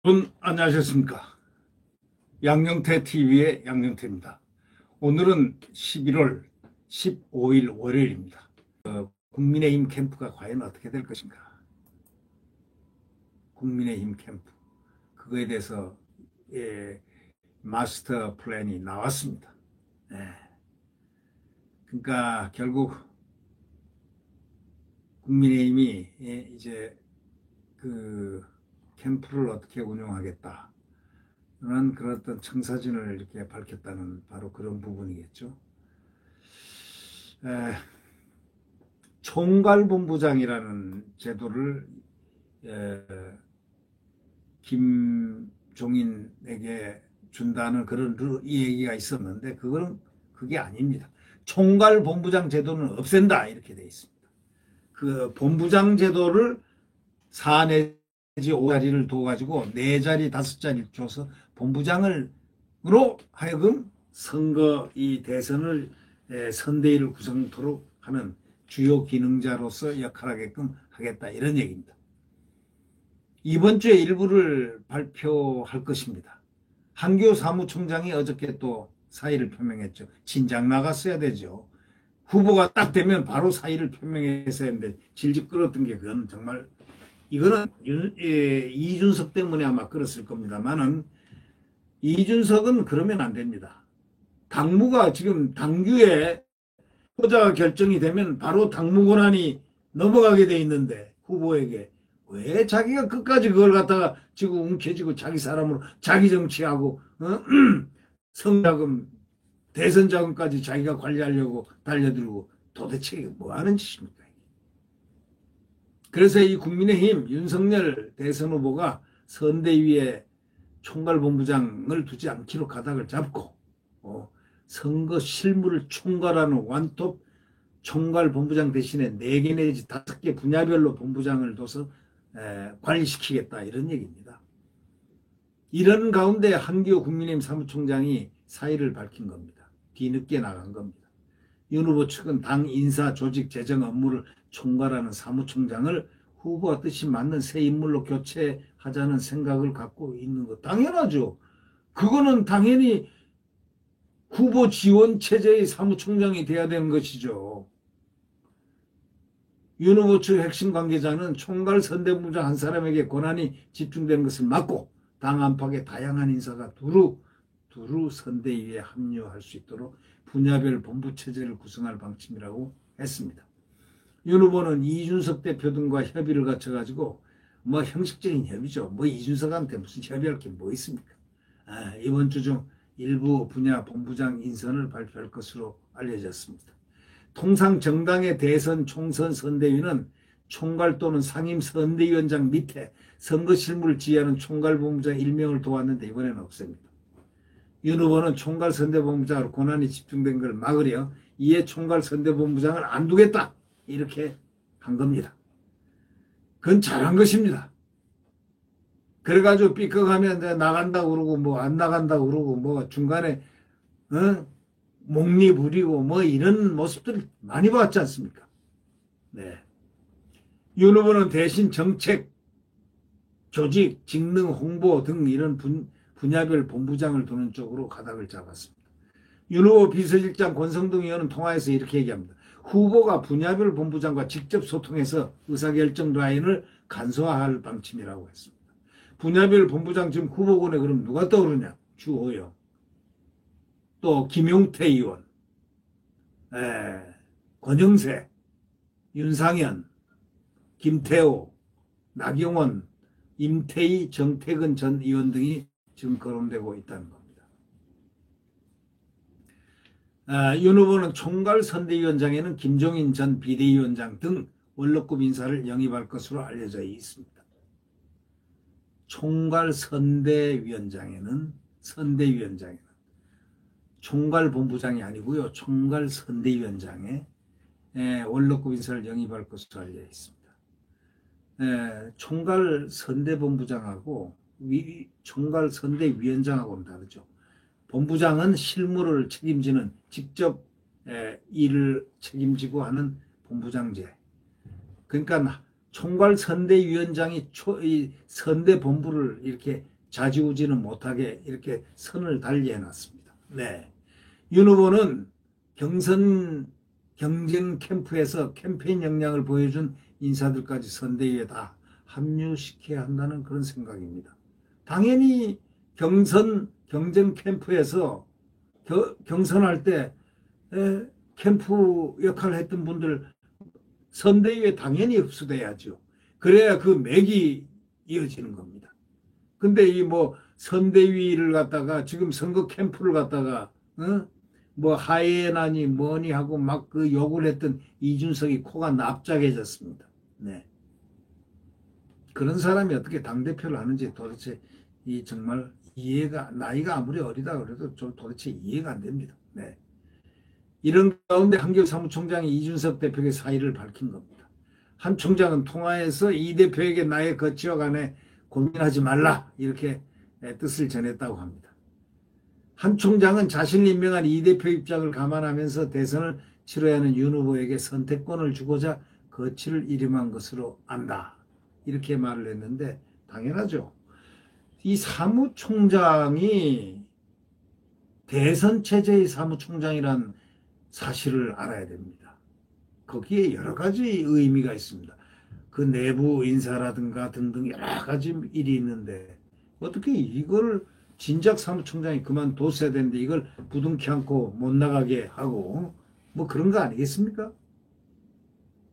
여러분 안녕하셨습니까? 양영태 TV의 양영태입니다. 오늘은 11월 15일 월요일입니다. 국민의힘 캠프가 과연 어떻게 될 것인가? 국민의힘 캠프 그거에 대해서 마스터 플랜이 나왔습니다. 그러니까 결국 국민의힘이 이제 그 캠프를 어떻게 운영하겠다 는 그런 어떤 청사진을 이렇게 밝혔다는 바로 그런 부분이겠죠. 총괄본부장이라는 제도를 김종인에게 준다는 그런 이 얘기가 있었는데 그게 아닙니다. 총괄본부장 제도는 없앤다 이렇게 돼 있습니다. 그 본부장 제도를 4 내지 5자리를 둬가지고 4자리 5자리를 줘서 본부장으로 하여금 선거 이 대선을 선대위를 구성토록 하는 주요 기능자로서 역할하게끔 하겠다 이런 얘기입니다. 이번 주에 일부를 발표할 것입니다. 한교우 사무총장이 어저께 또 사의를 표명했죠. 진작 나갔어야 되죠. 후보가 딱 되면 바로 사의를 표명했어야 했는데 질질 끌었던 게 그건 정말 이거는 이준석 때문에 아마 끌었을 겁니다만은 이준석은 그러면 안 됩니다. 당무가 지금 당규에 후보자 결정이 되면 바로 당무 권한이 넘어가게 돼 있는데 후보에게 왜 자기가 끝까지 그걸 갖다가 지금 움켜쥐고 자기 사람으로 자기 정치하고 성자금 대선 자금까지 자기가 관리하려고 달려들고 도대체 이게 뭐 하는 짓입니까? 그래서 이 국민의힘 윤석열 대선 후보가 선대위에 총괄본부장을 두지 않기로 가닥을 잡고 선거 실무를 총괄하는 완톱 총괄본부장 대신에 4개 내지 5개 분야별로 본부장을 둬서 관리시키겠다 이런 얘기입니다. 이런 가운데 한기호 국민의힘 사무총장이 사의를 밝힌 겁니다. 뒤늦게 나간 겁니다. 윤 후보 측은 당 인사 조직 재정 업무를 총괄하는 사무총장을 후보와 뜻이 맞는 새 인물로 교체하자는 생각을 갖고 있는 것 당연하죠. 그거는 당연히 후보 지원 체제의 사무총장이 돼야 되는 것이죠. 윤 후보 측 핵심 관계자는 총괄 선대본부장 한 사람에게 권한이 집중되는 것을 막고 당 안팎의 다양한 인사가 두루 선대위에 합류할 수 있도록 분야별 본부 체제를 구성할 방침이라고 했습니다. 윤 후보는 이준석 대표 등과 협의를 거쳐가지고 뭐 형식적인 협의죠. 뭐 이준석한테 무슨 협의할 게 뭐 있습니까? 이번 주 중 일부 분야 본부장 인선을 발표할 것으로 알려졌습니다. 통상 정당의 대선 총선 선대위는 총괄 또는 상임 선대위원장 밑에 선거 실무를 지휘하는 총괄본부장 1명을 도왔는데 이번에는 없습니다. 윤 후보는 총괄 선대본부장으로 권한이 집중된 걸 막으려 이에 총괄 선대본부장을 안 두겠다 이렇게 한 겁니다. 그건 잘한 것입니다. 그래가지고 삐걱하면 나간다고 그러고 뭐 안 나간다고 그러고 뭐 중간에 목리 부리고 뭐 이런 모습들 많이 봤지 않습니까? 네. 윤 후보는 대신 정책, 조직, 직능, 홍보 등 이런 분야별 본부장을 두는 쪽으로 가닥을 잡았습니다. 윤 후보 비서실장 권성동 의원은 통화에서 이렇게 얘기합니다. 후보가 분야별 본부장과 직접 소통해서 의사결정 라인을 간소화할 방침이라고 했습니다. 분야별 본부장 지금 후보군에 그럼 누가 떠오르냐? 주호영, 또 김용태 의원, 권영세, 윤상현, 김태호, 나경원, 임태희, 정태근 전 의원 등이 지금 거론되고 있다는 겁니다. 윤 후보는 총괄선대위원장에는 김종인 전 비대위원장 등 원로급 인사를 영입할 것으로 알려져 있습니다. 총괄선대위원장에는 총괄본부장이 아니고요. 총괄선대위원장에 원로급 인사를 영입할 것으로 알려져 있습니다. 총괄선대본부장하고 총괄선대위원장하고는 다르죠. 본부장은 실무를 책임지는 직접 일을 책임지고 하는 본부장제. 그러니까 총괄 선대위원장이 이 선대본부를 이렇게 좌지우지는 못하게 이렇게 선을 달리해 놨습니다. 네. 윤 후보는 경선 경쟁 캠프에서 캠페인 역량을 보여준 인사들까지 선대위에 다 합류시켜야 한다는 그런 생각입니다. 당연히 경쟁 캠프에서 경선할 때 캠프 역할을 했던 분들 선대위에 당연히 흡수돼야죠. 그래야 그 맥이 이어지는 겁니다. 근데 이 뭐 선대위를 갖다가 지금 선거 캠프를 갖다가 뭐 하이에나니 뭐니 하고 막 그 욕을 했던 이준석이 코가 납작해졌습니다. 네. 그런 사람이 어떻게 당대표를 하는지 도대체 이 정말 이해가, 나이가 아무리 어리다 그래도 좀 도대체 이해가 안 됩니다. 네. 이런 가운데 한겨레 사무총장이 이준석 대표에게 사의를 밝힌 겁니다. 한 총장은 통화에서 이 대표에게 나의 거취와 관해 고민하지 말라 이렇게 뜻을 전했다고 합니다. 한 총장은 자신을 임명한 이 대표 입장을 감안하면서 대선을 치러야 하는 윤 후보에게 선택권을 주고자 거취를 일임한 것으로 안다. 이렇게 말을 했는데 당연하죠. 이 사무총장이 대선 체제의 사무총장이란 사실을 알아야 됩니다. 거기에 여러 가지 의미가 있습니다. 그 내부 인사라든가 등등 여러 가지 일이 있는데 어떻게 이걸 진작 사무총장이 그만뒀어야 되는데 이걸 부둥켜 안고 못 나가게 하고 뭐 그런 거 아니겠습니까?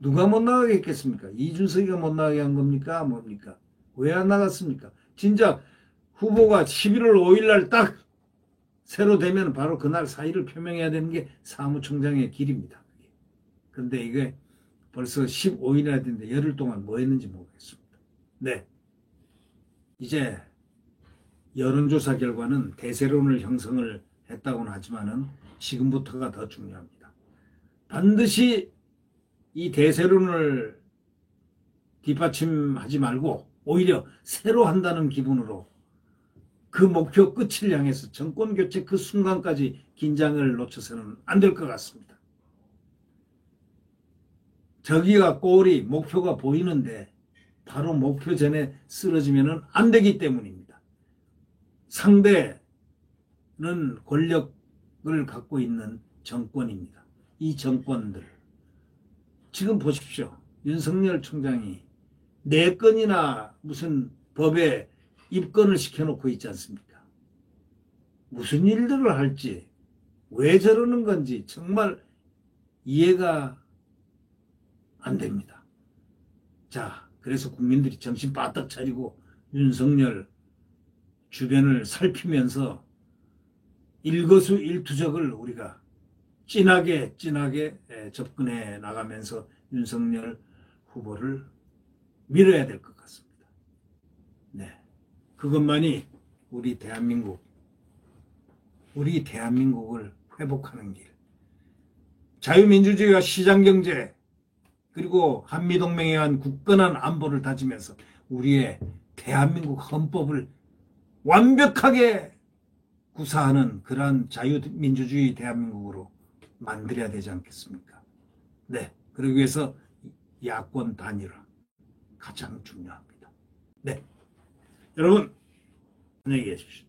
누가 못 나가게 했겠습니까? 이준석이가 못 나가게 한 겁니까? 뭡니까? 왜 안 나갔습니까? 진작 후보가 11월 5일 날 딱 새로 되면 바로 그날 사의를 표명해야 되는 게 사무총장의 길입니다. 근데 이게 벌써 15일이나 됐는데 열흘 동안 뭐 했는지 모르겠습니다. 네. 이제 여론조사 결과는 대세론을 형성을 했다고는 하지만은 지금부터가 더 중요합니다. 반드시 이 대세론을 뒷받침하지 말고 오히려 새로 한다는 기분으로 그 목표 끝을 향해서 정권 교체 그 순간까지 긴장을 놓쳐서는 안 될 것 같습니다. 저기가 골이 목표가 보이는데 바로 목표 전에 쓰러지면 안 되기 때문입니다. 상대는 권력을 갖고 있는 정권입니다. 이 정권들 지금 보십시오. 윤석열 총장이 4건이나 무슨 법에 입건을 시켜놓고 있지 않습니까? 무슨 일들을 할지 왜 저러는 건지 정말 이해가 안 됩니다. 자, 그래서 국민들이 정신 바짝 차리고 윤석열 주변을 살피면서 일거수일투족을 우리가 진하게 접근해 나가면서 윤석열 후보를 밀어야 될 것 같습니다. 네, 그것만이 우리 대한민국을 회복하는 길, 자유민주주의와 시장경제 그리고 한미동맹에 의한 굳건한 안보를 다지면서 우리의 대한민국 헌법을 완벽하게 구사하는 그러한 자유민주주의 대한민국으로 만들어야 되지 않겠습니까? 네, 그러기 위해서 야권 단일화 가장 중요합니다. 네, 여러분 안녕히 계십시오.